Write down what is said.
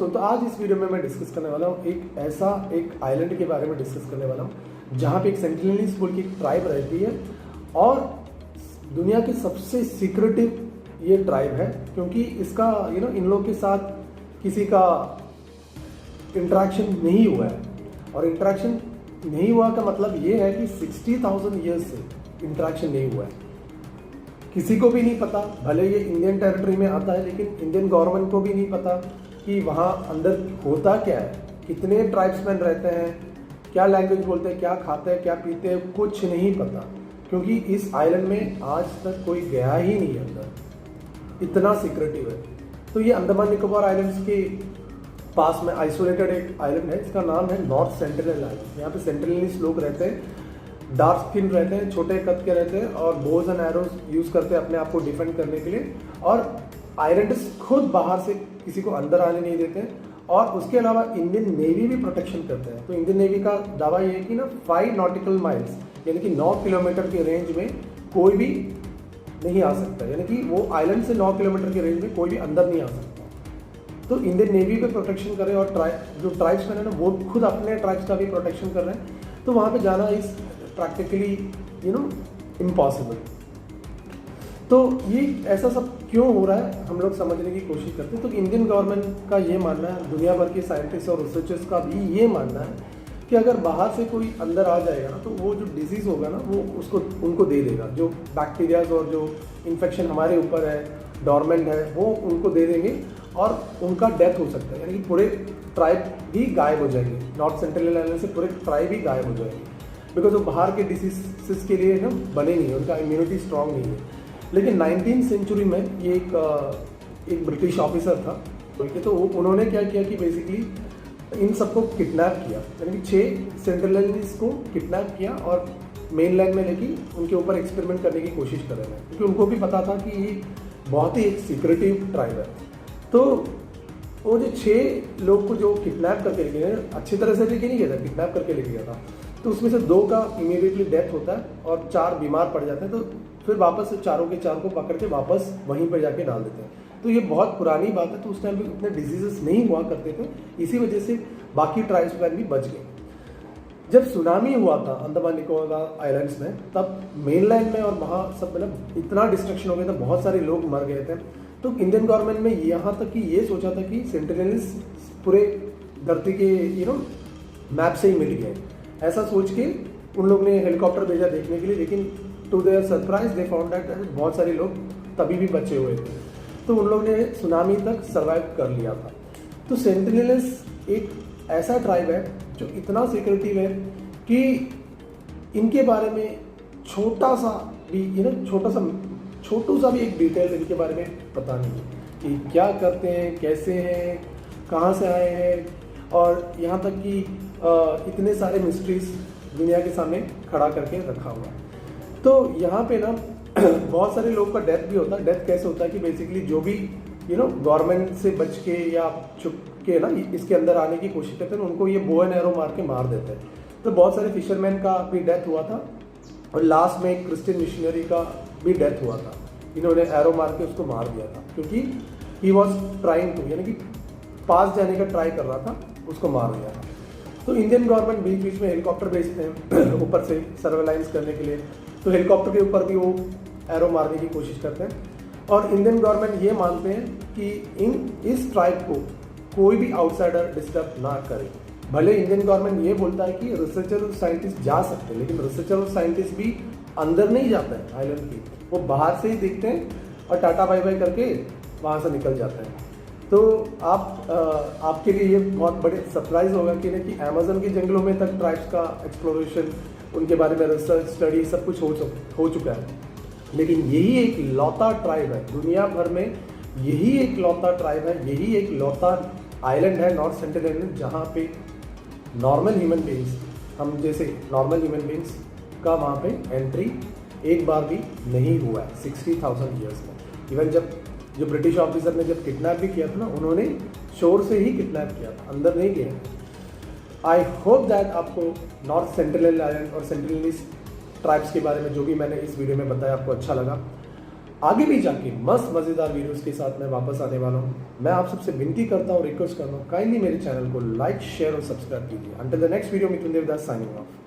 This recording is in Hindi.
दोस्तों, तो आज इस वीडियो में मैं डिस्कस करने वाला हूँ एक आइलैंड के बारे में डिस्कस करने वाला हूँ जहाँ पे एक सेंटिनेलीज बोल की एक ट्राइब रहती है और दुनिया की सबसे सीक्रेटिव ये ट्राइब है, क्योंकि इसका इन लोग के साथ किसी का इंटरेक्शन नहीं हुआ है। और इंटरेक्शन नहीं हुआ का मतलब ये है कि 60,000 ईयर्स से इंटरेक्शन नहीं हुआ है। किसी को भी नहीं पता, भले ये इंडियन टेरिटरी में आता है, लेकिन इंडियन गवर्नमेंट को भी नहीं पता कि वहाँ अंदर होता क्या है, कितने ट्राइब्समैन रहते हैं, क्या लैंग्वेज बोलते हैं, क्या खाते हैं, क्या पीते हैं, कुछ नहीं पता, क्योंकि इस आइलैंड में आज तक कोई गया ही नहीं है अंदर, इतना सीक्रेटिव है। तो ये अंडमान निकोबार आइलैंड्स के पास में आइसोलेटेड एक आइलैंड है, इसका नाम है नॉर्थ सेंटिनल आइलैंड। यहाँ पे सेंटिनलीज लोग रहते हैं, डार्क स्किन रहते हैं, छोटे कद के रहते हैं और बोज एंड एरोज यूज करते हैं अपने आप को डिफेंड करने के लिए। और आइलैंडर्स खुद बाहर से किसी को अंदर आने नहीं देते हैं। और उसके अलावा इंडियन नेवी भी प्रोटेक्शन करते हैं। तो इंडियन नेवी का दावा ये है कि 5 नॉटिकल माइल्स यानी कि 9 किलोमीटर के रेंज में कोई भी नहीं आ सकता, यानी कि वो आइलैंड से 9 किलोमीटर के रेंज में कोई भी अंदर नहीं आ सकता। तो इंडियन नेवी पे प्रोटेक्शन कर रहे हैं और जो ट्राइब्समैन है वो खुद अपने ट्राइब्स का भी प्रोटेक्शन कर रहे हैं। तो वहाँ पे जाना इज प्रैक्टिकली इम्पॉसिबल। तो ये ऐसा सब क्यों हो रहा है हम लोग समझने की कोशिश करते हैं। तो इंडियन गवर्नमेंट का ये मानना है, दुनिया भर के साइंटिस्ट और रिसर्चर्स का भी ये मानना है कि अगर बाहर से कोई अंदर आ जाएगा ना, तो वो जो डिजीज़ होगा ना वो उनको दे देगा। जो बैक्टीरियाज और जो इन्फेक्शन हमारे ऊपर है, डॉर्मेंट है, वो उनको दे देंगे और उनका डेथ हो सकता है, यानी कि पूरे ट्राइब भी गायब हो जाएंगे। नॉर्थ सेंट्रल आइलैंड से पूरे ट्राइब ही गायब हो जाएंगे, बिकॉज वो बाहर के डिसीजेस के लिए बने नहीं है, उनका इम्यूनिटी स्ट्रांग नहीं है। लेकिन 19th सेंचुरी में ये एक ब्रिटिश ऑफिसर था, तो उन्होंने क्या किया कि बेसिकली इन सबको किडनैप किया, यानी कि 6 सेंट्रलिस्ट को किडनैप किया और मेन लैंड में लेके उनके ऊपर एक्सपेरिमेंट करने की कोशिश कर रहे हैं, क्योंकि उनको भी पता था कि ये बहुत ही एक सीक्रेटिव ट्राइब है। तो वो जो 6 लोग को जो किडनैप करके लेके गए, अच्छी तरह से लेके नहीं गया था, किडनैप करके लेके गया था। तो उसमें से 2 का इमीडिएटली डेथ होता है और 4 बीमार पड़ जाते हैं। तो फिर वापस से चारों के चार को पकड़ के वापस वहीं पर जाके डाल देते हैं। तो ये बहुत पुरानी बात है। तो उस टाइम पे उतने डिजीजेस नहीं हुआ करते थे, इसी वजह से बाकी ट्राइब्समैन भी बच गए। जब सुनामी हुआ था अंडमान निकोबार आइलैंड्स में, तब मेनलैंड में और वहाँ सब मतलब इतना डिस्ट्रक्शन हो गया था, बहुत सारे लोग मर गए थे। तो इंडियन गवर्नमेंट ने यहाँ तक कि ये सोचा था कि सेंटिनेलीज पूरे धरती के मैप से ही मिट गए। ऐसा सोच के उन लोग ने हेलीकॉप्टर भेजा देखने के लिए, लेकिन to their surprise they found that बहुत सारे लोग तभी भी बचे हुए थे। तो उन लोग ने सुनामी तक सर्वाइव कर लिया था। तो सेंटिनेलीज एक ऐसा ट्राइब है जो इतना सीक्रेटिव है कि इनके बारे में छोटा सा भी एक डिटेल इनके बारे में पता नहीं है कि क्या करते हैं, कैसे हैं, कहाँ से आए हैं, और यहाँ तक कि इतने सारे मिस्ट्रीज दुनिया के सामने खड़ा करके रखा हुआ है। तो यहाँ पे बहुत सारे लोगों का डेथ भी होता है। डेथ कैसे होता है कि बेसिकली जो भी गवर्नमेंट से बच के या छुप के इसके अंदर आने की कोशिश करते हैं, उनको ये बो एंड एरो मार के मार देते हैं। तो बहुत सारे फिशरमैन का भी डेथ हुआ था और लास्ट में एक क्रिश्चियन मिशनरी का भी डेथ हुआ था। इन्होंने एरो मार के उसको मार दिया था, क्योंकि ही वॉज ट्राइंग टू, यानी कि पास जाने का ट्राई कर रहा था, उसको मार दिया था। तो इंडियन गवर्नमेंट बीच बीच में हेलीकॉप्टर भेजते हैं ऊपर से सर्वेलाइंस करने के लिए। तो हेलीकॉप्टर के ऊपर भी वो एरो मारने की कोशिश करते हैं। और इंडियन गवर्नमेंट ये मानते हैं कि इस ट्राइब को कोई भी आउटसाइडर डिस्टर्ब ना करे। भले इंडियन गवर्नमेंट ये बोलता है कि रिसर्चर और साइंटिस्ट जा सकते हैं, लेकिन रिसर्चर और साइंटिस्ट भी अंदर नहीं जाते हैं आइलैंड की, वो बाहर से ही देखते हैं और टाटा बाय बाय करके वहाँ से निकल जाते हैं। तो आपके लिए ये बहुत बड़े सरप्राइज होगा कि अमेज़न के जंगलों में तक ट्राइब्स का एक्सप्लोरेशन, उनके बारे में रिसर्च स्टडी सब कुछ हो चुका है। लेकिन यही एक लौता ट्राइब है दुनिया भर में, यही एक लौता ट्राइब है, यही एक लौता आइलैंड है नॉर्थ सेंट्रल आइलैंड, जहाँ पे नॉर्मल ह्यूमन बींग्स, हम जैसे नॉर्मल ह्यूमन बींग्स का वहाँ पे एंट्री एक बार भी नहीं हुआ है 60,000 ईयर्स में। इवन जो ब्रिटिश ऑफिसर ने जब किडनैप भी किया था ना, उन्होंने शोर से ही किडनैप किया था, अंदर नहीं गए। आई होप दैट आपको नॉर्थ सेंट्रल आइलैंड और सेंट्रलिस्ट ट्राइब्स के बारे में जो भी मैंने इस वीडियो में बताया आपको अच्छा लगा। आगे भी जाके मस्त मजेदार वीडियोस के साथ मैं वापस आने वाला हूँ। मैं आप सबसे विनती करता हूँ, रिक्वेस्ट करता हूँ, काइंडली मेरे चैनल को लाइक, शेयर और सब्सक्राइब कीजिए। Until the next video, Mithun Devdas signing off.